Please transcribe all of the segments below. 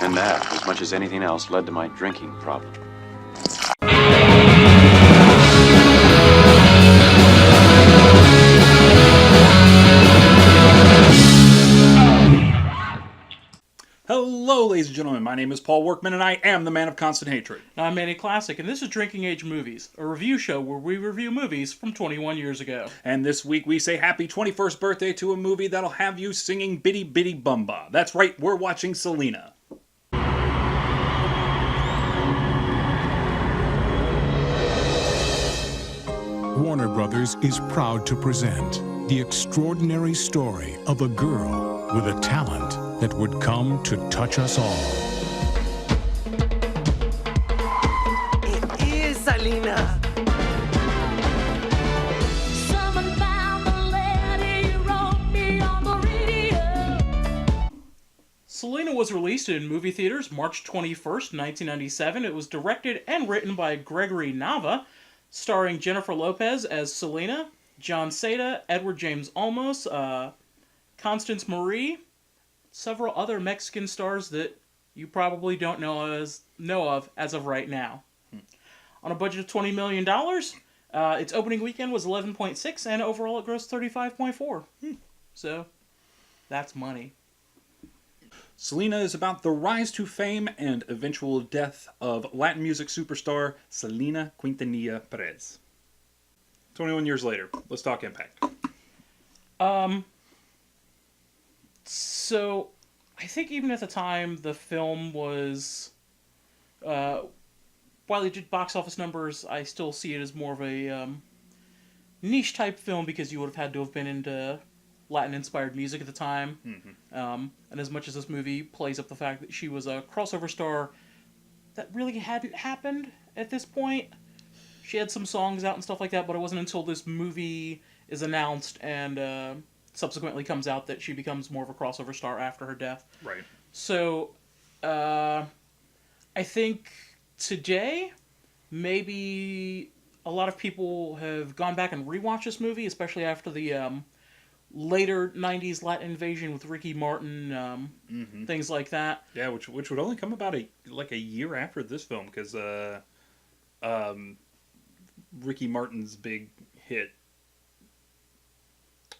And that, as much as anything else, led to my drinking problem. Hello, ladies and gentlemen. My name is Paul Workman, and I am the man of constant hatred. I'm Manny Classic, and this is Drinking Age Movies, a review show where we review movies from 21 years ago. And this week we say happy 21st birthday to a movie that'll have you singing Bitty Bitty Bum Ba. That's right, we're watching Selena. Warner Brothers is proud to present the extraordinary story of a girl with a talent that would come to touch us all. It is Selena. Someone found the letter you wrote me on the radio. Selena was released in movie theaters March 21st, 1997. It was directed and written by Gregory Nava, starring Jennifer Lopez as Selena, John Seda, Edward James Olmos, Constance Marie, several other Mexican stars that you probably don't know of as of right now. On a budget of $20 million, its opening weekend was 11.6, and overall it grossed 35.4. So, that's money. Selena is about the rise to fame and eventual death of Latin music superstar Selena Quintanilla Perez. 21 years later, let's talk impact. So, I think even at the time, the film was, while it did box office numbers, I still see it as more of a niche type film because you would have had to have been into Latin-inspired music at the time. And as much as this movie plays up the fact that she was a crossover star, that really hadn't happened at this point. She had some songs out and stuff like that, but it wasn't until this movie is announced and subsequently comes out that she becomes more of a crossover star after her death. Right. So, I think today, maybe a lot of people have gone back and rewatched this movie, especially after the later 90s Latin invasion with Ricky Martin, things like that. Yeah, which would only come about a year after this film, because Ricky Martin's big hit.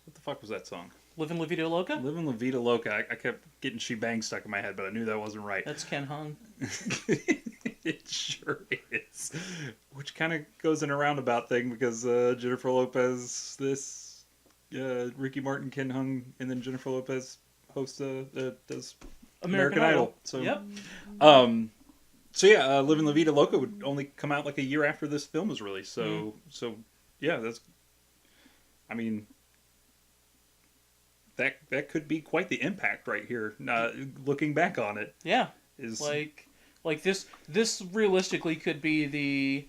What the fuck was that song? Livin' La Vida Loca? Livin' La Vida Loca. I kept getting She Bang stuck in my head, but I knew that wasn't right. That's Ken Hung. It sure is. Which kind of goes in a roundabout thing, because Jennifer Lopez, Ricky Martin, Ken Hung, and then Jennifer Lopez hosts does American Idol. So, yep. Livin' La Vida Loca would only come out like a year after this film was released. So yeah, that's. I mean, that could be quite the impact right here. Looking back on it, Yeah, is like this realistically could be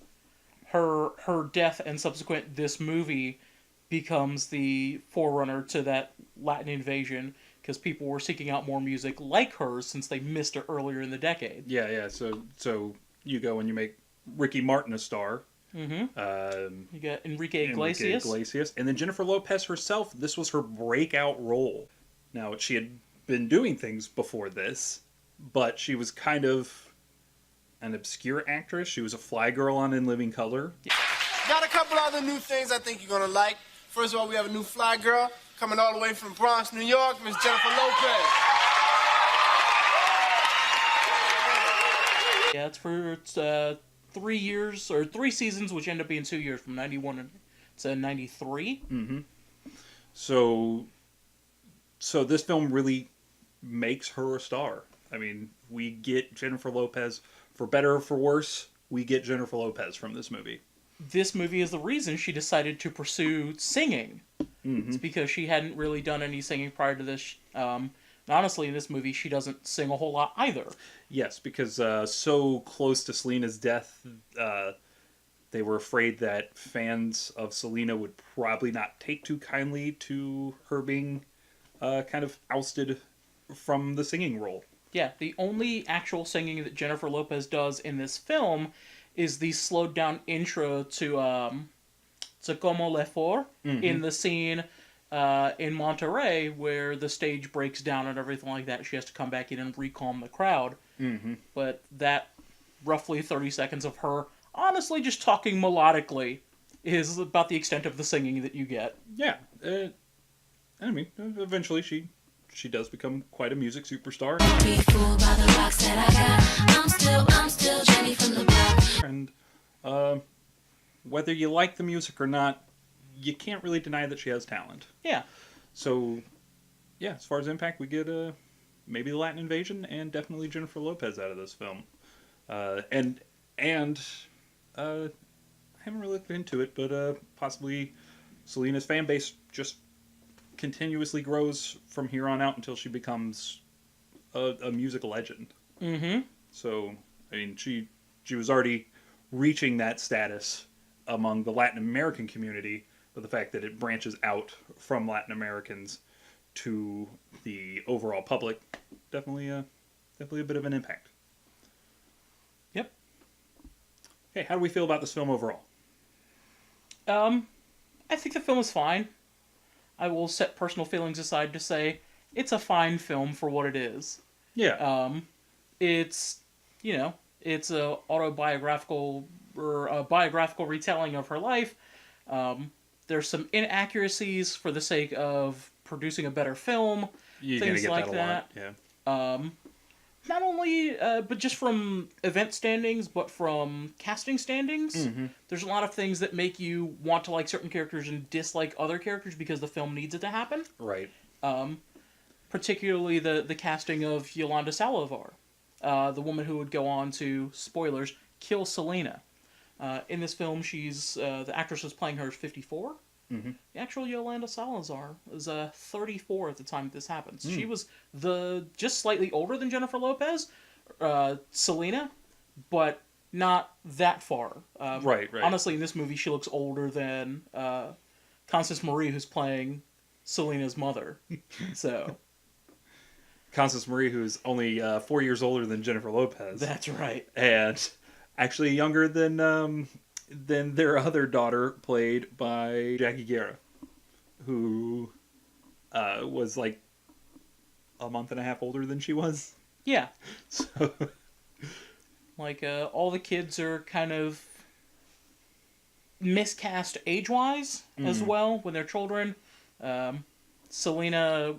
her death and subsequent this movie becomes the forerunner to that Latin invasion, because people were seeking out more music like hers since they missed it earlier in the decade. Yeah. So you go and you make Ricky Martin a star. You got Enrique Iglesias. And then Jennifer Lopez herself, this was her breakout role. Now, she had been doing things before this, but she was kind of an obscure actress. She was a fly girl on In Living Color. Got a couple other new things I think you're gonna like. First of all, we have a new fly girl coming all the way from Bronx, New York, Miss Jennifer Lopez. Yeah, it's 3 years, or 3 seasons, which end up being 2 years, from 91 to 93. So this film really makes her a star. I mean, we get Jennifer Lopez, for better or for worse, we get Jennifer Lopez from this movie. This movie is the reason she decided to pursue singing. It's because she hadn't really done any singing prior to this. Honestly, in this movie, she doesn't sing a whole lot either. Yes, because so close to Selena's death, they were afraid that fans of Selena would probably not take too kindly to her being kind of ousted from the singing role. Yeah, the only actual singing that Jennifer Lopez does in this film is the slowed down intro to Como Le For in the scene in Monterey, where the stage breaks down and everything like that. She has to come back in and recalm the crowd. Mm-hmm. But that roughly 30 seconds of her honestly just talking melodically is about the extent of the singing that you get. Yeah. I mean, eventually she does become quite a music superstar. Be fooled by the rocks that I got. I'm still Jenny from the block. And whether you like the music or not, you can't really deny that she has talent. Yeah. So, yeah, as far as impact, we get maybe the Latin Invasion and definitely Jennifer Lopez out of this film. And I haven't really looked into it, but possibly Selena's fan base just continuously grows from here on out until she becomes a music legend. Mm-hmm. So, I mean, she was already reaching that status among the Latin American community, but the fact that it branches out from Latin Americans to the overall public, definitely a bit of an impact. Yep. Hey, how do we feel about this film overall? I think the film is fine. I will set personal feelings aside to say it's a fine film for what it is. Yeah. It's, it's a autobiographical or a biographical retelling of her life. There's some inaccuracies for the sake of producing a better film. You're things gonna like get that a lot. Yeah. Not only, but just from event standings, but from casting standings. Mm-hmm. There's a lot of things that make you want to like certain characters and dislike other characters because the film needs it to happen. Right. Particularly the casting of Yolanda Salivar, the woman who would go on to, spoilers, kill Selena. In this film, she's the actress who's playing her is 54. Mm-hmm. The actual Yolanda Salazar was 34 at the time this happens. Mm. She was just slightly older than Jennifer Lopez, Selena, but not that far. Right. Honestly, in this movie, she looks older than Constance Marie, who's playing Selena's mother. So Constance Marie, who's only 4 years older than Jennifer Lopez. that's right. And actually younger than their other daughter, played by Jackie Guerra, who was like a month and a half older than she was. Yeah. So Like, all the kids are kind of miscast age-wise as well when they're children. Selena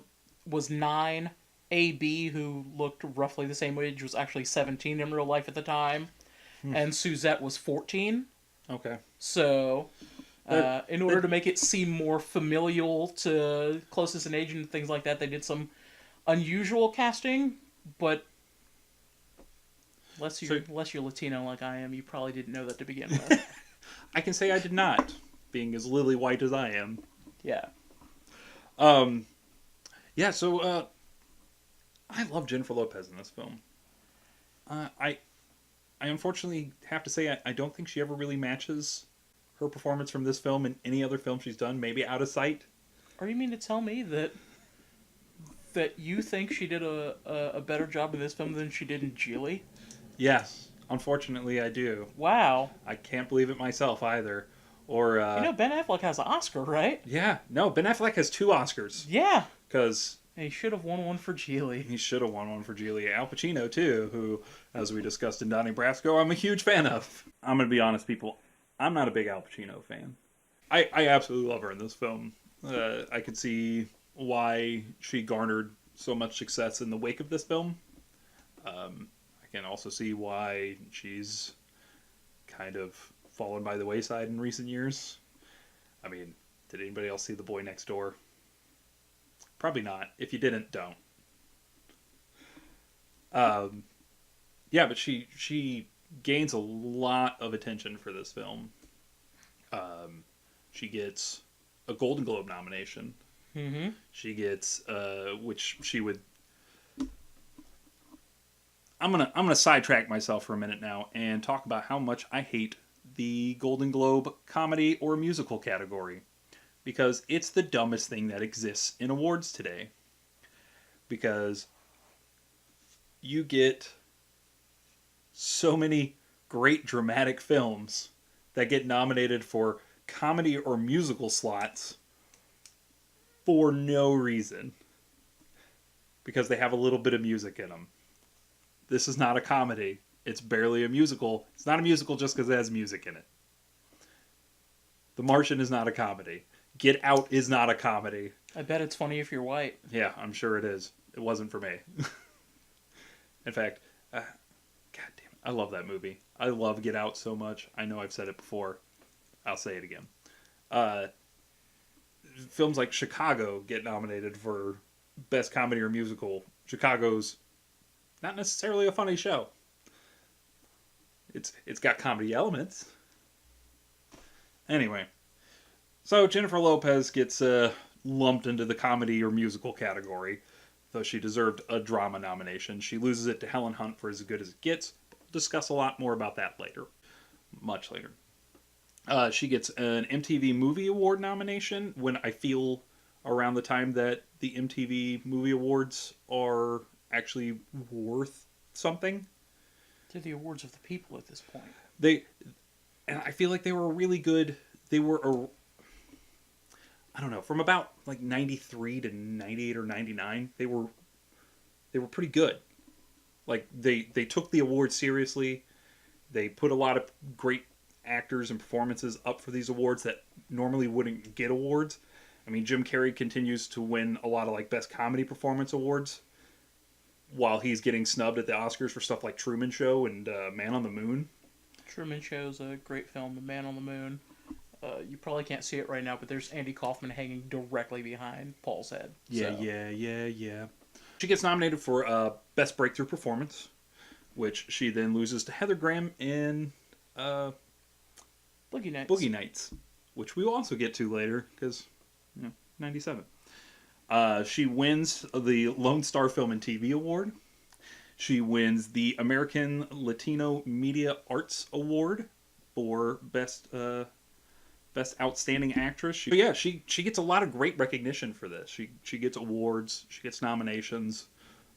was 9. A.B., who looked roughly the same age, was actually 17 in real life at the time. And Suzette was 14. okay. So, in order to make it seem more familial to closest in age and things like that, they did some unusual casting, but unless you're Latino like I am, you probably didn't know that to begin with. I can say I did not, being as lily white as I am. Yeah. Yeah, so I love Jennifer Lopez in this film. I unfortunately have to say I don't think she ever really matches her performance from this film in any other film she's done, maybe Out of Sight. Or you mean to tell me that you think she did a better job in this film than she did in Geely? Yes, unfortunately I do. Wow. I can't believe it myself either. Or Ben Affleck has an Oscar, right? yeah, no, Ben Affleck has 2 Oscars. Yeah. Because And he should have won one for Geely. he should have won one for Geely. Al Pacino, too, who, as we discussed in Donnie Brasco, I'm a huge fan of. I'm going to be honest, people. I'm not a big Al Pacino fan. I absolutely love her in this film. I could see why she garnered so much success in the wake of this film. I can also see why she's kind of fallen by the wayside in recent years. I mean, did anybody else see The Boy Next Door? Probably not. If you didn't, don't. Yeah, but she gains a lot of attention for this film. She gets a Golden Globe nomination. Mm-hmm. She gets, which she would. I'm gonna sidetrack myself for a minute now and talk about how much I hate the Golden Globe comedy or musical category, because it's the dumbest thing that exists in awards today. Because you get so many great dramatic films that get nominated for comedy or musical slots for no reason. Because they have a little bit of music in them. This is not a comedy. It's barely a musical. It's not a musical just because it has music in it. The Martian is not a comedy. Get Out is not a comedy. I bet it's funny if you're white. Yeah, I'm sure it is. It wasn't for me. In fact, God damn it, I love that movie. I love Get Out so much. I know I've said it before. I'll say it again. Films like Chicago get nominated for Best Comedy or Musical. Chicago's not necessarily a funny show. It's got comedy elements. Anyway, so Jennifer Lopez gets lumped into the comedy or musical category, though she deserved a drama nomination. She loses it to Helen Hunt for As Good as It Gets. We'll discuss a lot more about that later. Much later. She gets an MTV Movie Award nomination when I feel around the time that the MTV Movie Awards are actually worth something. They're the awards of the people at this point. And I feel like they were really good. They were, I don't know, from about like 93 to 98 or 99, they were pretty good. Like, they took the awards seriously. They put a lot of great actors and performances up for these awards that normally wouldn't get awards. I mean, Jim Carrey continues to win a lot of like Best Comedy Performance awards while he's getting snubbed at the Oscars for stuff like Truman Show and Man on the Moon. Truman Show's a great film, The Man on the Moon. You probably can't see it right now, but there's Andy Kaufman hanging directly behind Paul's head. Yeah. She gets nominated for Best Breakthrough Performance, which she then loses to Heather Graham in Boogie Nights, which we will also get to later, because, 97. She wins the Lone Star Film and TV Award. She wins the American Latino Media Arts Award for Best Outstanding Actress. She gets a lot of great recognition for this. She gets awards, she gets nominations,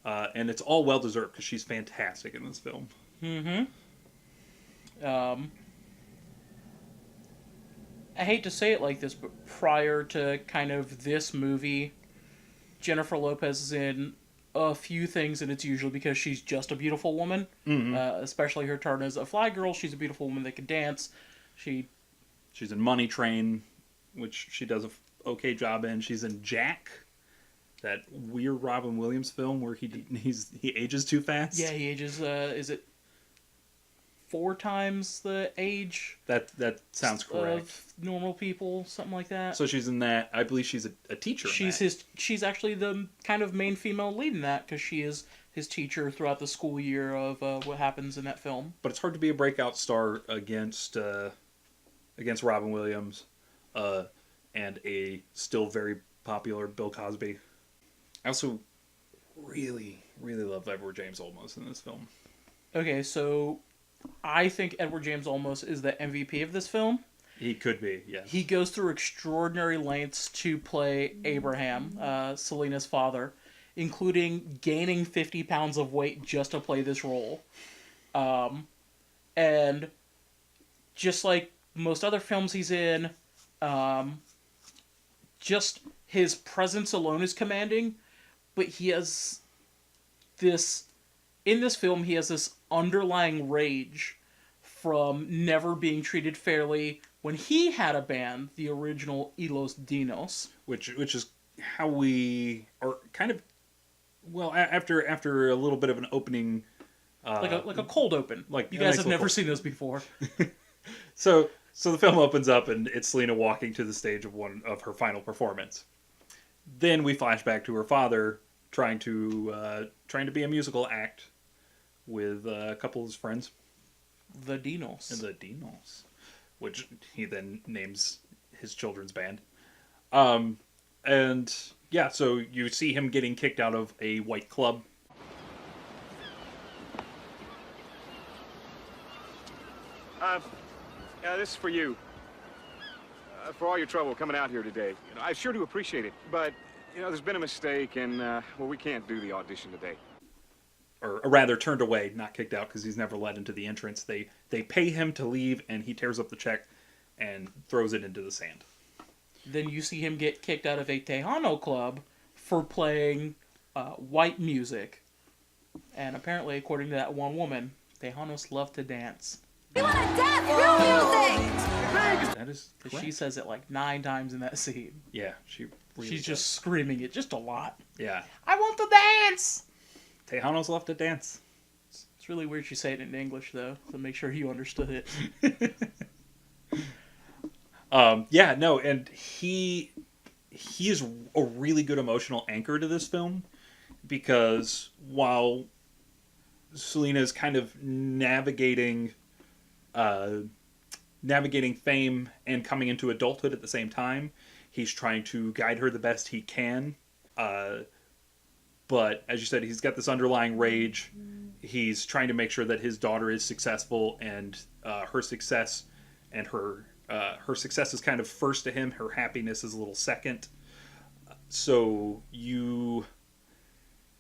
and it's all well deserved because she's fantastic in this film. Mm-hmm. I hate to say it like this, but prior to kind of this movie, Jennifer Lopez is in a few things, and it's usually because she's just a beautiful woman. Mm-hmm. Especially her turn as a fly girl. She's a beautiful woman that can dance. She's in Money Train, which she does an okay job in. She's in Jack, that weird Robin Williams film where he ages too fast. Yeah, he ages. Is it 4 times the age? That sounds correct. Of normal people, something like that. So she's in that. I believe she's a teacher. She's actually the kind of main female lead in that, because she is his teacher throughout the school year of what happens in that film. But it's hard to be a breakout star against Robin Williams and a still very popular Bill Cosby. I also really, really love Edward James Olmos in this film. Okay, so I think Edward James Olmos is the MVP of this film. He could be, yes. He goes through extraordinary lengths to play Abraham, Selena's father, including gaining 50 pounds of weight just to play this role. And just like most other films he's in, just his presence alone is commanding, but he has this... In this film, he has this underlying rage from never being treated fairly when he had a band, the original Los Dinos. Which is how we are kind of... Well, after a little bit of an opening... like a cold open. Like you guys have never seen those before. So the film opens up and it's Selena walking to the stage of one of her final performance. Then we flash back to her father trying to be a musical act with a couple of his friends. The Dinos. The Dinos. Which he then names his children's band. And yeah, so you see him getting kicked out of a white club. This is for you. For all your trouble coming out here today. I sure do appreciate it. But, there's been a mistake, and, we can't do the audition today. Or rather, turned away, not kicked out, because he's never let into the entrance. They pay him to leave, and he tears up the check and throws it into the sand. Then you see him get kicked out of a Tejano club for playing white music. And apparently, according to that one woman, Tejanos love to dance. We want to dance real music! That is She says it like 9 times in that scene. Yeah, she really She's does. just screaming it just a lot. Yeah. I want to dance! Tejanos love to dance. It's really weird she said it in English, though, to make sure you understood it. Yeah, no, and he is a really good emotional anchor to this film, because while Selena is kind of navigating fame and coming into adulthood at the same time, he's trying to guide her the best he can. But as you said, he's got this underlying rage. He's trying to make sure that his daughter is successful, and her success and her success is kind of first to him. Her happiness is a little second. So you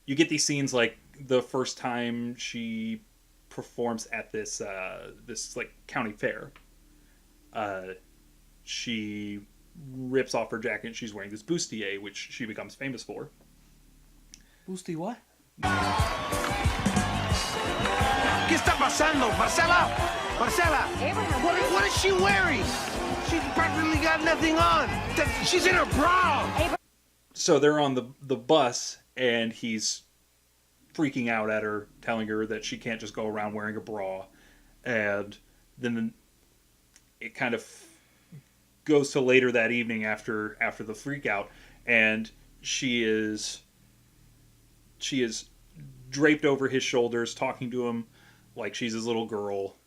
get these scenes like the first time she performs at this like county fair. She rips off her jacket and she's wearing this bustier, which she becomes famous for. Boosty what? ¿Qué está pasando? Marcela? Marcela? What is she wearing? She's practically got nothing on. She's in her bra. So they're on the bus, and he's freaking out at her, telling her that she can't just go around wearing a bra. And then it kind of goes to later that evening after the freak out, and she is draped over his shoulders, talking to him like she's his little girl,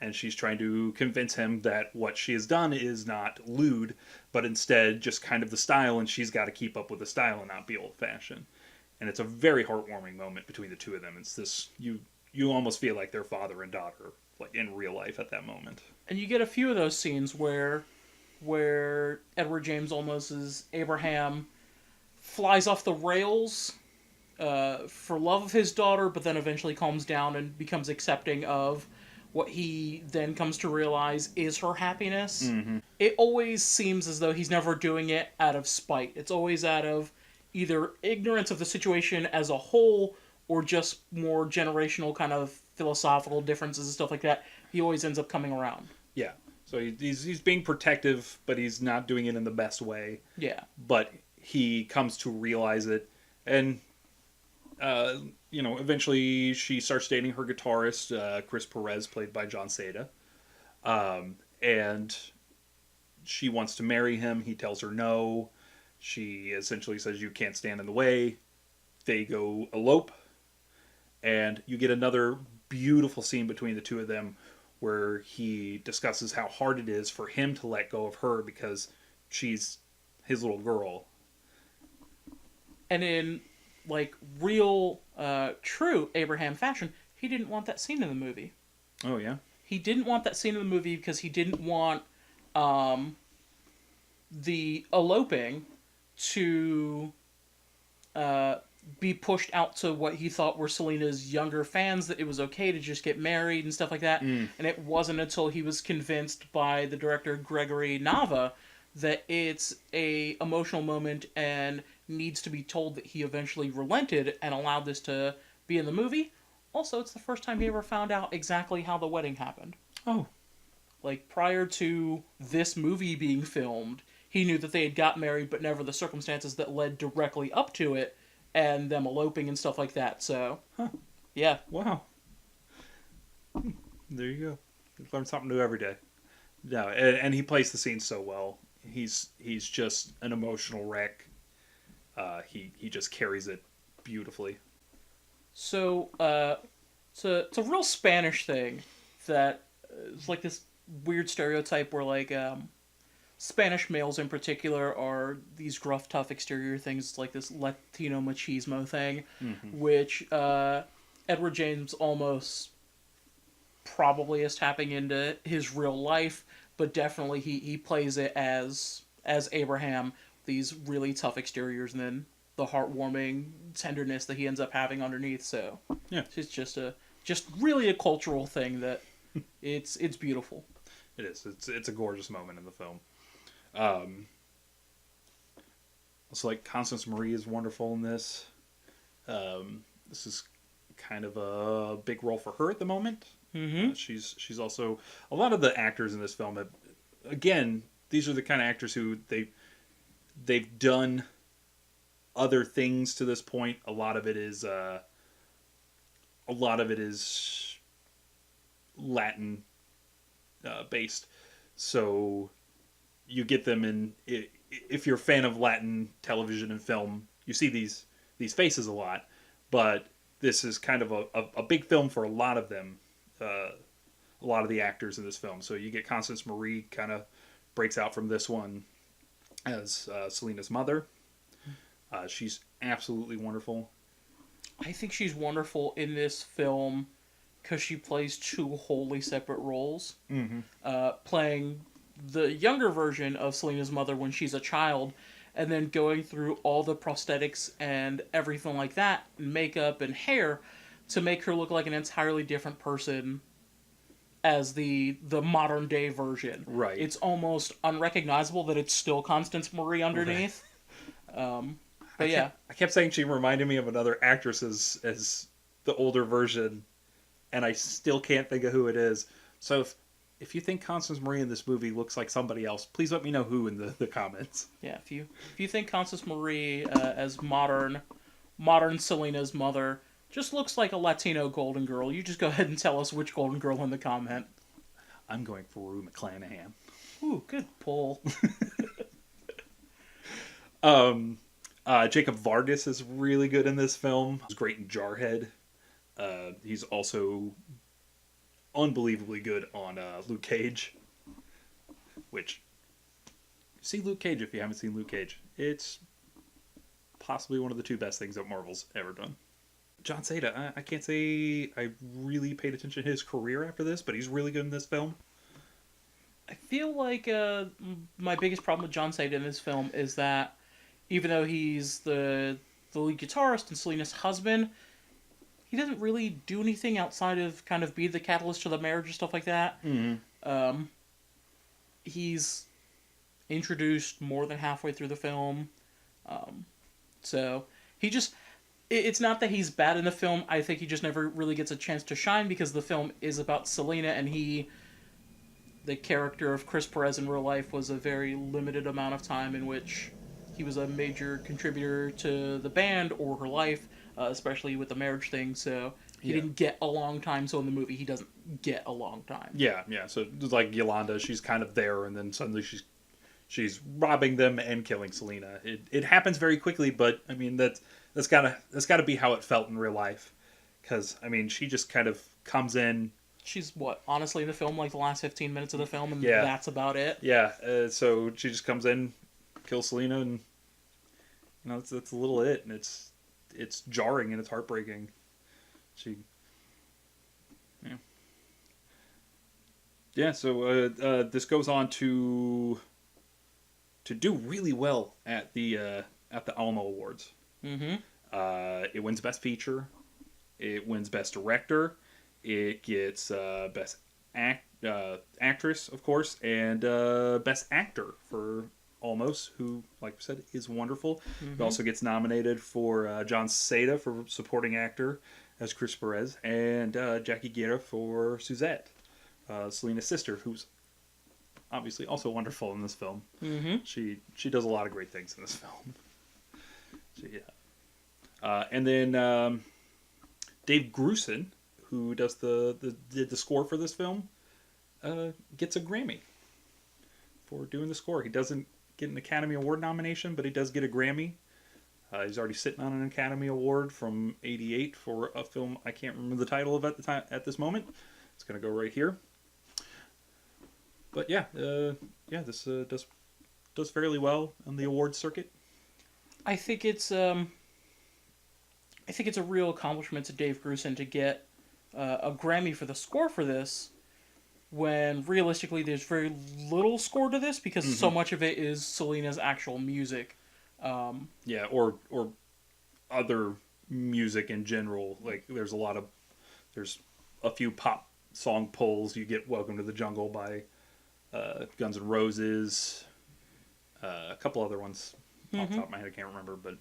and she's trying to convince him that what she has done is not lewd, but instead just kind of the style, and she's got to keep up with the style and not be old-fashioned. And it's a very heartwarming moment between the two of them. It's this, you almost feel like they're father and daughter, like in real life at that moment. And you get a few of those scenes where Edward James Olmos's Abraham flies off the rails for love of his daughter, but then eventually calms down and becomes accepting of what he then comes to realize is her happiness. Mm-hmm. It always seems as though he's never doing it out of spite. It's always out of either ignorance of the situation as a whole, or just more generational kind of philosophical differences and stuff like that. He always ends up coming around. Yeah. So he's being protective, but he's not doing it in the best way. Yeah. But he comes to realize it, and eventually she starts dating her guitarist, Chris Perez, played by John Seda. And she wants to marry him. He tells her no. She essentially says, you can't stand in the way. They go elope. And you get another beautiful scene between the two of them where he discusses how hard it is for him to let go of her because she's his little girl. And in, like, real, true Abraham fashion, he didn't want that scene in the movie. Oh, yeah? He didn't want that scene in the movie because he didn't want the eloping to be pushed out to what he thought were Selena's younger fans, that it was okay to just get married and stuff like that. And it wasn't until he was convinced by the director Gregory Nava that it's a emotional moment and needs to be told that he eventually relented and allowed this to be in the movie. Also, it's the first time he ever found out exactly how the wedding happened. Oh. Like, prior to this movie being filmed, he knew that they had got married, but never the circumstances that led directly up to it, and them eloping and stuff like that, so... Huh. Yeah. Wow. There you go. You learn something new every day. No, and he plays the scene so well. He's just an emotional wreck. He just carries it beautifully. So, it's a real Spanish thing that it's like this weird stereotype where, like, Spanish males in particular are these gruff, tough exterior things. It's like this Latino machismo thing, which Edward James almost probably is tapping into his real life, but definitely he plays it as Abraham, these really tough exteriors, and then the heartwarming tenderness that he ends up having underneath. So yeah, it's just really a cultural thing that it's beautiful. It is. It's a gorgeous moment in the film. Also, like, Constance Marie is wonderful in this. This is kind of a big role for her at the moment. Mm-hmm. She's also, a lot of the actors in this film have, again, these are the kind of actors who they've done other things to this point. A lot of it is Latin based, so you get them in. If you're a fan of Latin television and film, you see these faces a lot. But this is kind of a big film for a lot of them. A lot of the actors in this film. So you get Constance Marie kind of breaks out from this one as Selena's mother. She's absolutely wonderful. I think she's wonderful in this film because she plays two wholly separate roles. Playing the younger version of Selena's mother when she's a child, and then going through all the prosthetics and everything like that, makeup and hair, to make her look like an entirely different person as the modern day version. Right. It's almost unrecognizable that it's still Constance Marie underneath. But yeah. I kept saying she reminded me of another actress as the older version, and I still can't think of who it is. So if you think Constance Marie in this movie looks like somebody else, please let me know who in the comments. Yeah, if you think Constance Marie as modern Selena's mother just looks like a Latino Golden Girl, you just go ahead and tell us which Golden Girl in the comment. I'm going for Rue McClanahan. Ooh, good pull. Jacob Vargas is really good in this film. He's great in Jarhead. He's also unbelievably good on Luke Cage. Which, see Luke Cage if you haven't seen Luke Cage. It's possibly one of the two best things that Marvel's ever done. John Cena, I can't say I really paid attention to his career after this, but he's really good in this film. I feel like my biggest problem with John Cena in this film is that even though he's the lead guitarist and Selena's husband, he doesn't really do anything outside of kind of be the catalyst to the marriage and stuff like that. Mm-hmm. He's introduced more than halfway through the film. So he just... It's not that he's bad in the film. I think he just never really gets a chance to shine because the film is about Selena, and the character of Chris Perez in real life was a very limited amount of time in which he was a major contributor to the band or her life, especially with the marriage thing. So he didn't get a long time. So in the movie, he doesn't get a long time. Yeah. So like Yolanda, she's kind of there, and then suddenly she's robbing them and killing Selena. It happens very quickly, but I mean that's gotta be how it felt in real life, because I mean she just kind of comes in. She's honestly in the film like the last 15 minutes of the film, and that's about it. Yeah, so she just comes in, kills Selena, and that's a little it, and it's jarring and it's heartbreaking. So this goes on to do really well at the Alamo Awards. Mm-hmm. It wins Best Feature. It wins Best Director. It gets Best Actress, of course, and Best Actor for Almost, who, like we said, is wonderful. Mm-hmm. It also gets nominated for John Seda for Supporting Actor as Chris Perez, and Jackie Guerra for Suzette, Selena's sister, who's obviously also wonderful in this film. Mm-hmm. She does a lot of great things in this film. And then Dave Grusin, who does did the score for this film, gets a Grammy for doing the score. He doesn't get an Academy Award nomination, but he does get a Grammy. He's already sitting on an Academy Award from '88 for a film I can't remember the title of at this moment. It's gonna go right here. But this does fairly well on the awards circuit. I think it's a real accomplishment to Dave Grusin to get a Grammy for the score for this, when realistically there's very little score to this because so much of it is Selena's actual music. Or other music in general. Like there's a few pop song pulls. You get "Welcome to the Jungle" by Guns N' Roses, a couple other ones. Off the top of my head, I can't remember, but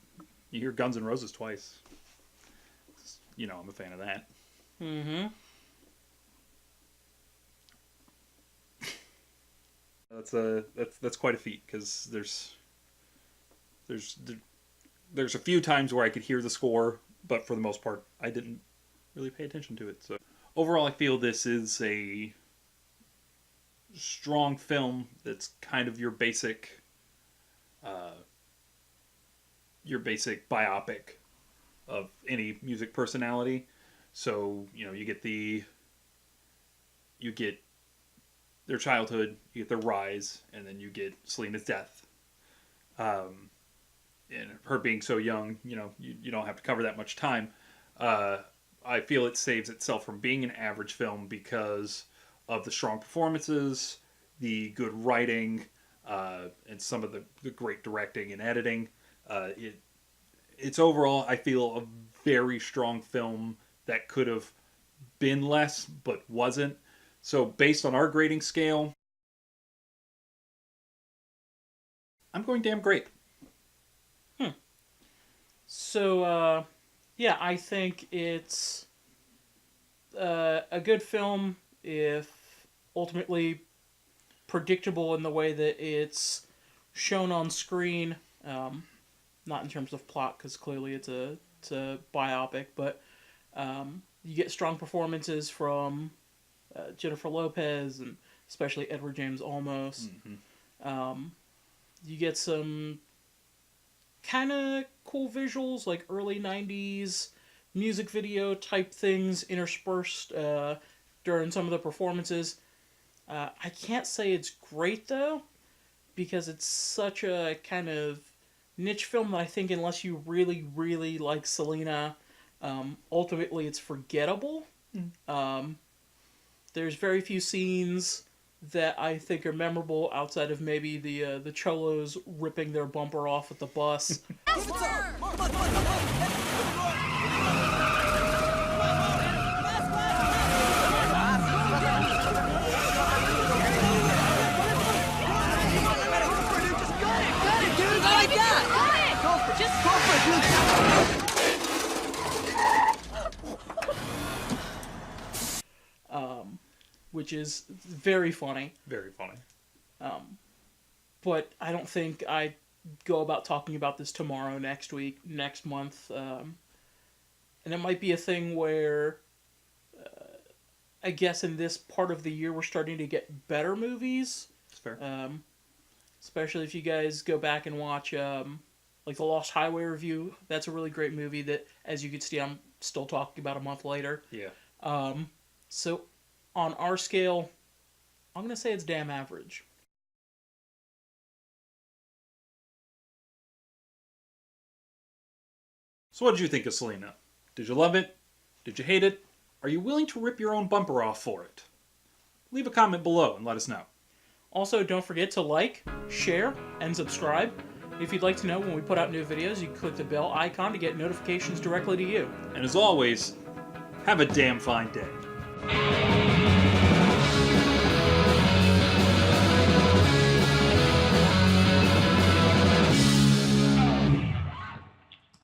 you hear Guns N' Roses twice. You know, I'm a fan of that. Mm-hmm. That's quite a feat, because there's a few times where I could hear the score, but for the most part, I didn't really pay attention to it. So overall, I feel this is a strong film that's kind of your basic biopic of any music personality. So, you know, you get their childhood, you get their rise, and then you get Selena's death. And her being so young, you know, you don't have to cover that much time. I feel it saves itself from being an average film because of the strong performances, the good writing, and some of the great directing and editing. It's overall, I feel, a very strong film that could have been less, but wasn't. So based on our grading scale, I'm going damn great. So, yeah, I think it's a good film, if ultimately predictable in the way that it's shown on screen. Not in terms of plot, because clearly it's a biopic, but you get strong performances from Jennifer Lopez and especially Edward James Olmos. Mm-hmm. You get some kind of cool visuals, like early 90s music video type things interspersed during some of the performances. I can't say it's great, though, because it's such a kind of niche film that I think unless you really, really like Selena, ultimately it's forgettable. There's very few scenes that I think are memorable outside of maybe the Cholos ripping their bumper off at the bus. Which is very funny. Very funny. But I don't think I go about talking about this tomorrow, next week, next month. And it might be a thing where I guess in this part of the year we're starting to get better movies. That's fair. Especially if you guys go back and watch like the Lost Highway review. That's a really great movie that, as you can see, I'm still talking about a month later. Yeah. So on our scale, I'm going to say it's damn average. So what did you think of Selena? Did you love it? Did you hate it? Are you willing to rip your own bumper off for it? Leave a comment below and let us know. Also, don't forget to like, share, and subscribe. If you'd like to know when we put out new videos, you can click the bell icon to get notifications directly to you. And as always, have a damn fine day.